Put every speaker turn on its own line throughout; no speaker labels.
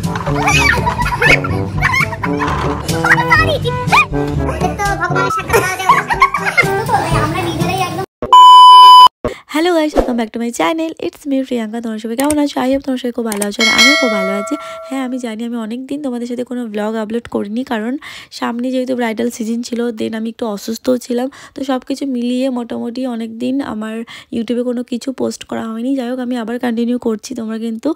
Hello guys, welcome back to my channel. It's me Priyanka. তোমার সবাই কেমন আছো? আই হোপ তোমার সবাই খুব ভালো আছো আর আমিও খুব ভালো আছি। হ্যাঁ, আমি জানি আমি অনেক দিন তোমাদের সাথে কোনো ব্লগ আপলোড করিনি, কারণ সামনে যেহেতু ব্রাইডাল সিজন ছিল, দেন আমি একটু অসুস্থও ছিলাম। তো সব কিছু মিলিয়ে মোটামুটি অনেক দিন আমার ইউটিউবে কোনো কিছু পোস্ট করা হয়নি। যাই হোক, আমি আবার কন্টিনিউ করছি। তোমরা কিন্তু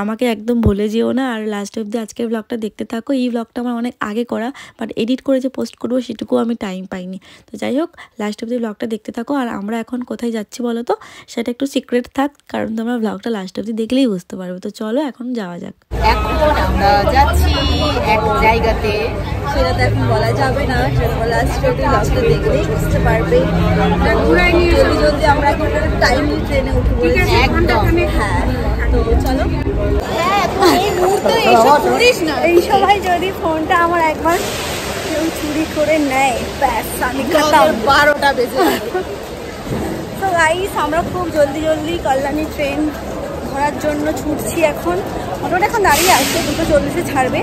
আমাকে একদম ভুলে যেও না, আর লাস্ট অবধি আজকের ব্লগটা দেখতে থাকো। এই ব্লগটা আমার অনেক আগে করা, বাট এডিট করে যে পোস্ট করবো সেটুকু আমি টাইম পাইনি। তো যাই হোক, লাস্ট অবধি ব্লগটা দেখতে থাকো। আর আমরা এখন কোথায় যাচ্ছি বলো তো? সেটা একটু সিক্রেট থাক, কারণ তোমরা ব্লগটা লাস্ট অবধি দেখলেই বুঝতে পারবে। তো চলো এখন যাওয়া যাক।
এখন আমরা যাচ্ছি এক জায়গাতে, সেটা তো এখন বলা যাবে না, সেটা লাস্ট অবধি ব্লগটা দেখলেই বুঝতে পারবে। জলদি জলদি আমরা এখন টাইমলি ট্রেনে উঠে পড়েছি একদম। হ্যাঁ, তো চলো। এই মুহূর্তে এইসব করিস না, এই সবাই যদি ফোনটা আমার একবার কেউ চুরি করে নেয়, ব্যাস আমি খতম। 12টা বেজে যাবে। তো গাইস, আমরা খুব জলদি জলদি কল্যাণী ট্রেন ধরার জন্য ছুটছি। এখন অটোটা এখন দাঁড়িয়ে আসছে, 2:40-এ ছাড়বে।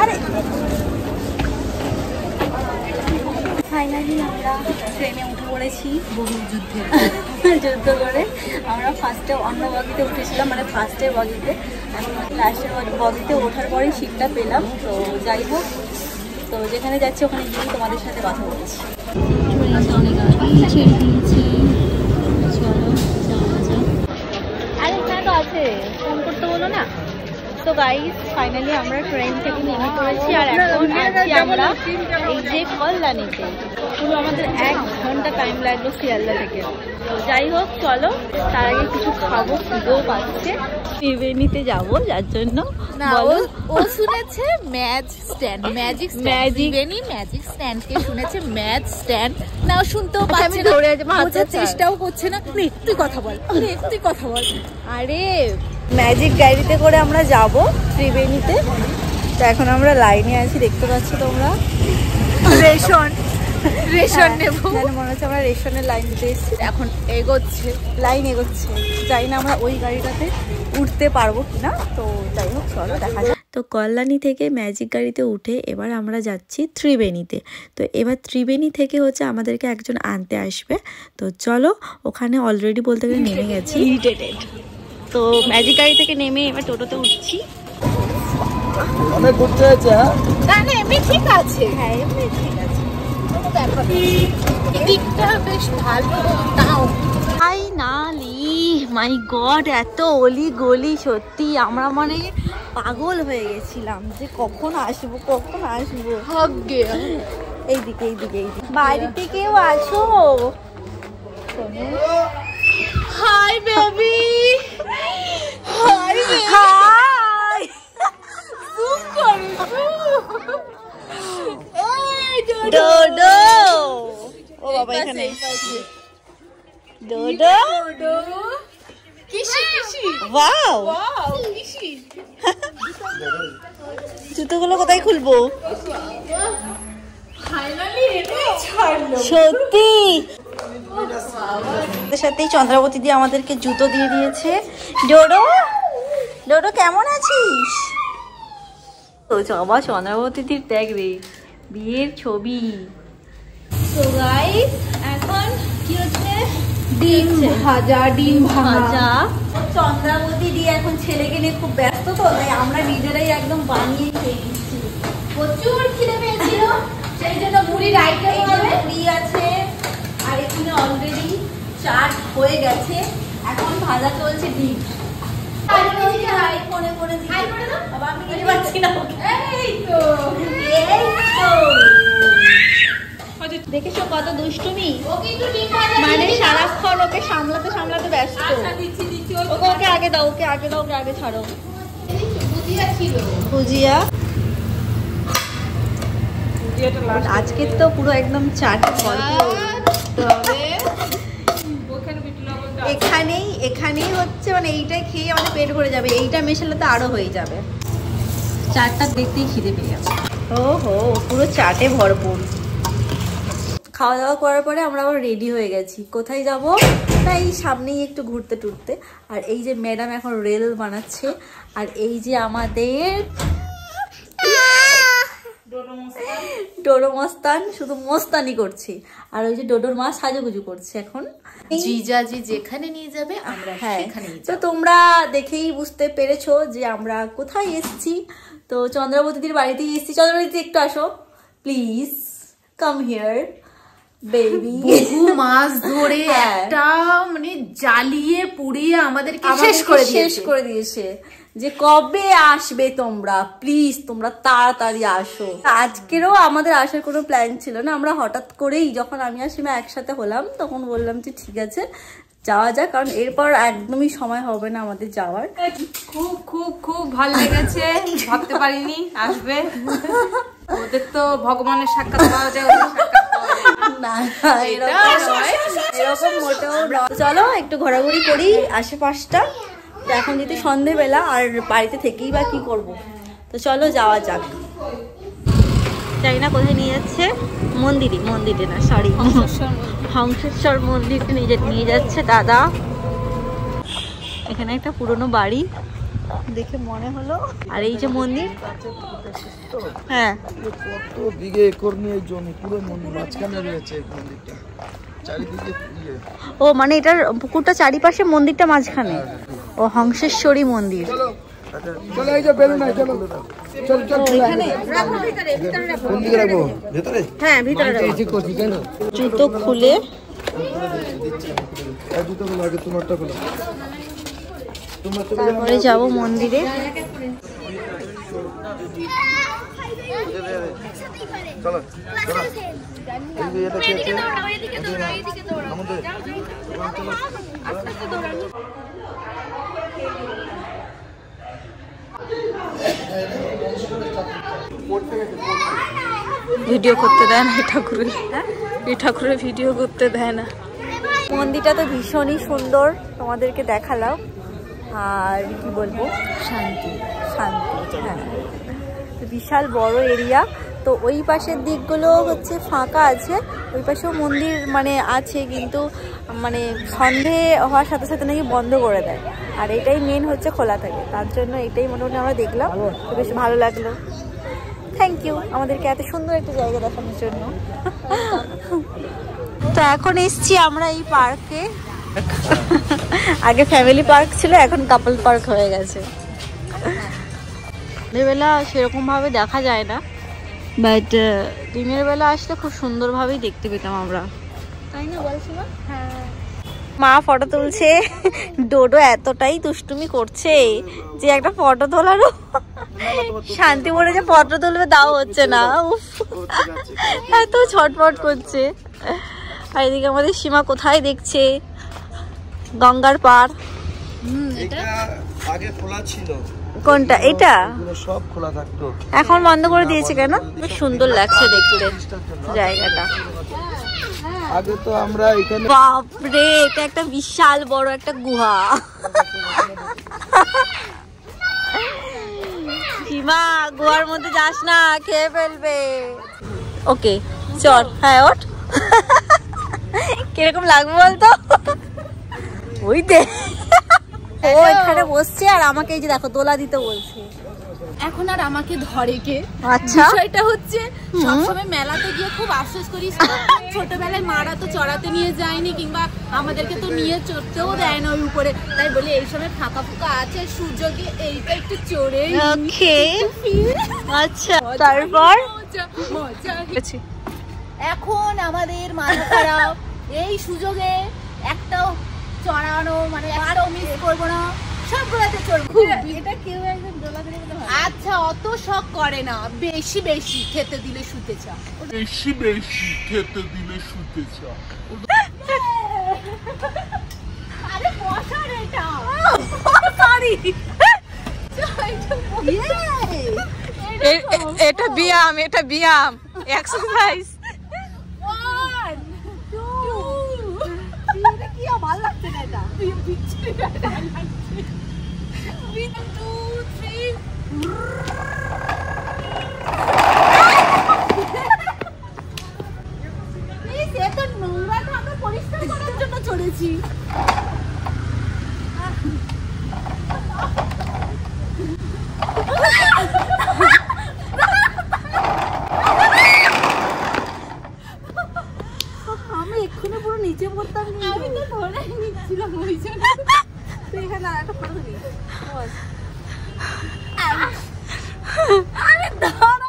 আরে ফাইনালি আমরা ট্রেনে উঠে পড়েছি। বহু যুদ্ধ করে আমরা ফার্স্টে অন্য বগিতে উঠেছিলাম, মানে ফার্স্টের বগিতে। এখন লাস্টের বগিতে ওঠার পরেই সিটটা পেলাম। তো যাই হোক, তো যেখানে যাচ্ছি ওখানে গিয়ে তোমাদের সাথে কথা বলছি। আরে এখানে তো আছে, ফোন করতে বলো না। তো গাইস, ফাইনালি আমরা ট্রেন থেকে নেমে পড়েছি আর এখন আছি আমরা এই যে কল্যাণীতে। পুরো আমাদের 1 ঘন্টা টাইম লাগলো শিয়ালদা থেকে। তো যাই হোক, চলো তার আগে কিছু খাবো, খিদেও পাচ্ছে। ত্রিবেণীতে যাবো, যার জন্য ও শুনেছে ম্যাজিক স্ট্যান্ডকে শুনেছে ম্যাচ স্ট্যান্ড, না শুনতেও পাচ্ছে না, বোঝার চেষ্টাও করছে না। তুই কথা বল। আরে ম্যাজিক গাড়িতে করে আমরা যাব ত্রিবেণীতে। তো এখন আমরা লাইনে আছি, দেখতে পাচ্ছ তোমরা। রেশন নেব, মনে হচ্ছে আমরা রেশনের লাইন দিতে এসেছি। এখন লাইন এগোচ্ছে। যাই না আমরা ওই গাড়িটাতে উঠতে পারবো কিনা। তো যাই হোক, চলো দেখা যাক।
তো কল্যাণী থেকে ম্যাজিক গাড়িতে উঠে এবার আমরা যাচ্ছি ত্রিবেণীতে। তো এবার ত্রিবেণী থেকে হচ্ছে আমাদেরকে একজন আনতে আসবে। তো চলো, ওখানে অলরেডি বলতে গেলে নেমে গেছি। তো ম্যাজিক গাড়ি থেকে নেমে এবার টোটোতে উঠছি।
অনেক ঘুরতে হয়েছে।
না এমনি ঠিক আছে। হ্যাঁ, এমনি ঠিক আছে, কোনো ব্যাপার না। দিকটা বেশ ভালো। তাও
ফাইনালি, মাই গড, এত অলি গলি, সত্যি আমরা মানে পাগল হয়ে গেছিলাম যে কখন আসবো। এইদিকে বাড়িতে কেউ আছো?
Hi baby.
ডোডো। ও বাবা, এখানে ডোডো। ওয়াও, জুতোগুলো কোথায় খুলবো? সত্যি সাথেই চন্দ্রাবতী দিয়ে আমাদেরকে জুতো দিয়ে দিয়েছে। ডোডো কেমন আছিস? তো বাবা, চন্দ্রাবতী দির দেখ রে, বিয়ের ছবি।
তো গাইস, এখন কি হচ্ছে? ডিম ভাজা। চন্দ্রাবতী দিয়ে এখন ছেলেকে নিয়ে খুব ব্যস্ত, তো তাই আমরা নিজেরাই একদম বানিয়ে খেয়ে নিচ্ছি। প্রচুর খিদে পেয়েছিল, সেই জন্য মুড়ির আইটেম মুড়ি আছে, আর এখানে অলরেডি চাট হয়ে গেছে। এখন ভাজা চলছে ডিম। দেখেছো কত দুষ্টুমি, মানে সারাক্ষণ ওকে সামলাতে ব্যস্ত। ওকে আগে দাও, ওকে আগে ছাড়ো। ভুজিয়া আজকে তো পুরো একদম চাট। এখানেই হচ্ছে, মানে এইটাই খেয়ে আমাদের পেট ভরে যাবে। এইটা মেশালে তো আরো হয়ে যাবে। চাটটা দেখতেই খিদে পেয়ে যাবে। ওহো, পুরো চাটে ভরপুর। খাওয়া দাওয়া করার পরে আমরা আবার রেডি হয়ে গেছি। কোথায় যাব?
না এই সামনেই একটু ঘুরতে টুরতে। আর এই যে ম্যাডাম এখন রেল বানাচ্ছে, আর এই যে আমাদের ডোডো মস্তান শুধু মস্তানি করছে, আর ওই যে ডোডোর মা সাজুগুজু করছে এখন।
জিজাজি যেখানে নিয়ে যাবে আমরা সেখানেই যাব।
তো তোমরা দেখেই বুঝতে পেরেছো যে আমরা কোথায় এসেছি। তো চন্দ্রাবতীদের বাড়িতেই এসেছি। চন্দ্রাবতী একটু আসো প্লিজ, কাম হিয়ার বেবি।
বহু মাস ধরে একটা মানে জ্বালিয়ে পুড়িয়ে আমাদেরকে শেষ
করে দিয়েছে যে কবে আসবে তোমরা, প্লিজ তোমরা তাড়াতাড়ি আসো। আজকেরও আমাদের আসার কোনো প্ল্যান ছিল না, আমরা হঠাৎ করেই যখন আমি আর সীমা একসাথে হলাম তখন বললাম যে ঠিক আছে যাওয়া যাক, কারণ এরপর একদমই সময় হবে না আমাদের যাওয়ার।
খুব খুব খুব ভালো লেগেছে, ভাবতে পারিনি আসবে। ওদের তো ভগবানের সাক্ষাৎ পাওয়া যায়, ওদের সাক্ষাৎ পাওয়া যায়
না এরকম মোটেও। চলো একটু ঘোরাঘুরি করি আশেপাশটা। তো এখন যেহেতু সন্ধেবেলা আর বাড়িতে থেকেই বা কি করব, তো চলো যাওয়া যাক। জানি না কোথায় নিয়ে যাচ্ছে, মন্দিরে না সরি হংসেশ্বর মন্দিরকে নিয়ে যাচ্ছে দাদা। এখানে একটা পুরনো বাড়ি দেখে মনে হলো, আর এই যে মন্দির। হ্যাঁ
কত বিঘে একর নিয়ে জমি, পুরো মন্দির মাঝখানে রয়েছে মন্দিরটা, চারিদিকে
ও মানে এটার পুকুরটা চারিপাশে, মন্দিরটা মাঝখানে। ও হংসেশ্বরী মন্দির।
চলো এই যে বেলুন আছে, চলো চল চল এখানে রাখো, কোন দিকে রাখবো? ভিতরে?
হ্যাঁ ভিতরে রাখো। জুতো খুলে
জুতোগুলো আগে তোমারটা খুলো,
তারপরে যাবো মন্দিরে।
চলো এই যে এটা কি আছে আমাদের
ভিডিও করতে দেয় না এই ঠাকুরের ভিডিও করতে দেয় না।
মন্দিরটা তো ভীষণই সুন্দর, তোমাদেরকে দেখালাম। আর কি বলবো, শান্তি। হ্যাঁ বিশাল বড় এরিয়া। তো ওই পাশের দিকগুলো হচ্ছে ফাঁকা আছে, ওই পাশেও মন্দির মানে আছে, কিন্তু মানে সন্ধে হওয়ার সাথে সাথে নাকি বন্ধ করে দেয়, আর এটাই মেন হচ্ছে খোলা থাকে। তার জন্য এটাই মোটামুটি আমরা দেখলাম, তো বেশ ভালো লাগলো। থ্যাংক ইউ আমাদেরকে এত সুন্দর একটা জায়গা দেখানোর জন্য। তো এখন এসছি আমরা এই পার্কে। আগে ফ্যামিলি পার্ক ছিল, এখন কাপল পার্ক হয়ে গেছে। বেলা সেরকম ভাবে দেখা যায় না, বাট দিনের বেলা আসলে খুব সুন্দরভাবেই দেখতে পেতাম আমরা, তাই না বলছি না? হ্যাঁ মা ফটো তুলছে, ডোডো এতটাই দুষ্টুমি করছে যে একটা ফটো তোলারও শান্তি মনে যে ফটো তুলবে তাও হচ্ছে না, এত ছটফট করছে। আর এদিকে আমাদের সীমা কোথায় দেখছে গঙ্গার পার।
এটা আগে খোলা ছিল।
কোনটা? এটা
সব খোলা থাকতো,
এখন বন্ধ করে দিয়েছে কেন? বেশ সুন্দর লাগছে দেখতে জায়গাটা।
আগে তো আমরা এখানে,
বাপরে এটা একটা বিশাল বড় একটা গুহা। সীমা গুহার মধ্যে যাস না, খেয়ে ফেলবে। ওকে চল, হ্যাঁ ওঠ। কিরকম লাগবে বলতো? ওই দেখ ও এখানে বসছে আর আমাকে এই যে দেখো দোলা দিতে বলছে।
এখন আর আমাকে ধরে কে?
আচ্ছা
বিষয়টা হচ্ছে সবসময় মেলাতে গিয়ে খুব আফসোস করি, ছোটবেলায় মারা তো চড়াতে নিয়ে যায়নি, কিংবা আমাদেরকে তো নিয়ে চড়তেও দেয় না ওই উপরে। তাই বলি এই সময় ফাঁকা ফাঁকা আছে, সুযোগে এইটা একটু চড়ে।
ওকে আচ্ছা, তারপর
এখন আমাদের মাথা খারাপ, এই সুযোগে একটাও চড়ানো মানে আরো মিস করবো না, সবগুলোতে চড়বো। এটা কেউ একদম দোলা করে বলে আচ্ছা অত শখ করে না, বেশি বেশি খেতে দিলে শুতে চা,
বেশি বেশি খেতে দিলে শুতে চা।
আরে বসার এটা সরি,
এটা ব্যায়াম, এটা ব্যায়াম, এক্সারসাইজ।
কি ভালো লাগছে না এটা, নোংরাটা আমরা পরিষ্কার করার জন্য চড়েছি। আমি এক্ষুনি পুরো নিচে পড়তাম, আমি তো ধরে নিচ্ছিলাম ওই জন্য। তুই এখানে আর একটা ফটো দিবি? আরে দাঁড়া।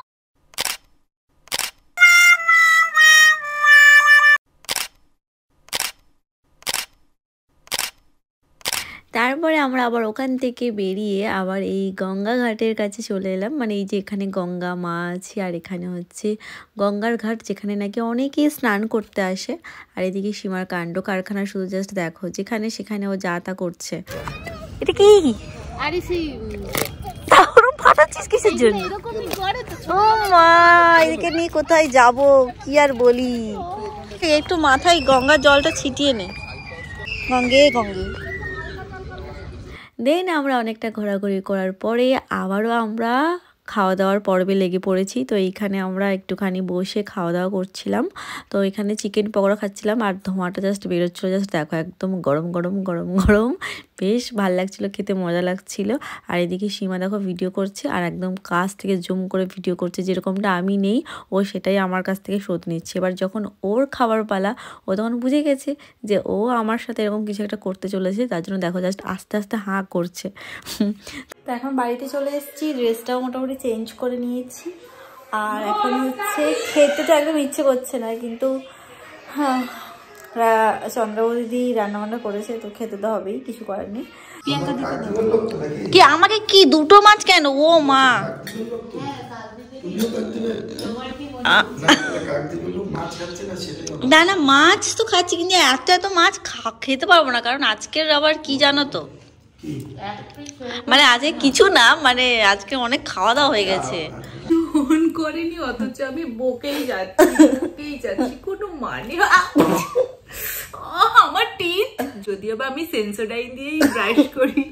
তারপরে আমরা আবার ওখান থেকে বেরিয়ে আবার এই গঙ্গা ঘাটের কাছে চলে এলাম, মানে এই যে এখানে গঙ্গা মা আছে আর এখানে হচ্ছে গঙ্গার ঘাট, যেখানে নাকি অনেকেই স্নান করতে আসে। আর এদিকে সীমার কাণ্ড কারখানা শুধু জাস্ট দেখো, যেখানে সেখানে ও যা তা করছে। এটা কি?
আরে সেই
তাহলে ফাটাচ্ছিস কিসের জন্য?
এরকমই করে তো।
ও মা, এদিকে নিয়ে কোথায় যাব কি আর বলি। একটু মাথায় গঙ্গার জলটা ছিটিয়ে নে, গঙ্গে গঙ্গে। দেন আমরা অনেকটা ঘোরাঘুরি করার পরে আবারও আমরা খাওয়া দাওয়ার পর্বে লেগে পড়েছি। তো এইখানে আমরা একটুখানি বসে খাওয়া দাওয়া করছিলাম। তো এখানে চিকেন পকোড়া খাচ্ছিলাম আর ধোঁয়াটা জাস্ট বেরোচ্ছিলো, জাস্ট দেখো একদম গরম গরম গরম গরম, বেশ ভালো লাগছিলো, খেতে মজা লাগছিল। আর এদিকে সীমা দেখো ভিডিও করছে আর একদম কাছ থেকে জুম করে ভিডিও করছে, যেরকমটা আমি নেই ও সেটাই আমার কাছ থেকে শোধ নিচ্ছে। এবার যখন ওর খাবার পালা, ও তখন বুঝে গেছে যে ও আমার সাথে এরকম কিছু একটা করতে চলেছে, তার জন্য দেখো জাস্ট আস্তে আস্তে হাঁ করছে। তো এখন বাড়িতে চলে এসেছি, ড্রেসটাও মোটামুটি চেঞ্জ করে নিয়েছি। আর এখন হচ্ছে খেতে তো একদম ইচ্ছে করছে না, কিন্তু হ্যাঁ চন্দ্রবাবু দিদি রান্নাবান্না করেছে তো খেতে তো হবেই, কিছু করার নেই। কি আমাকে কি দুটো মাছ কেন? ও মা, না না মাছ তো খাচ্ছি, কিন্তু এত মাছ খেতে পারবো না, কারণ আজকের আবার কি জানো তো, মানে আজকে কিছু না, মানে আজকে অনেক খাওয়া দাওয়া হয়ে গেছে।
ফোন করেনি অথচ আমি বকেই যাচ্ছি কোনো মানে। আমার টিথ যদিও বা আমি সেন্সোডাইন দিয়েই ব্রাশ করি,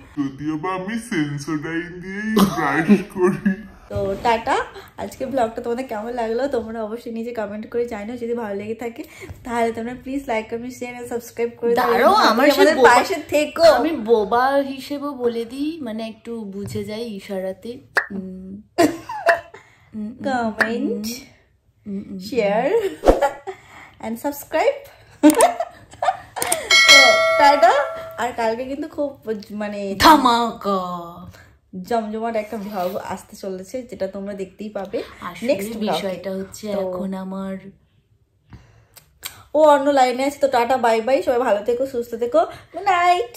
তো টাটা। আজকে ব্লগটা তোমাদের কেমন লাগলো তোমরা অবশ্যই নিচে কমেন্ট করে জানাও। যদি ভালো লেগে থাকে তাহলে তোমরা প্লিজ লাইক কমেন্ট শেয়ার আর সাবস্ক্রাইব করে দাও। আমাদের পাশে থেকো।
আমি বোবা হিসেবে বলে দিই, মানে একটু বুঝে যাই ইশারাতে।
Comment share and subscribe. তো টাটা। আর কালকে কিন্তু খুব মানে
ধামাকা
জমজমাট একটা ভ্লগ আসতে চলেছে, যেটা তোমরা দেখতেই পাবে
নেক্সট বিষয়টা হচ্ছে। এখন আমার
ও অন্য লাইনে আছে। তো টাটা বাই বাই, সবাই ভালো থেকো সুস্থ থেকো, গুড নাইট।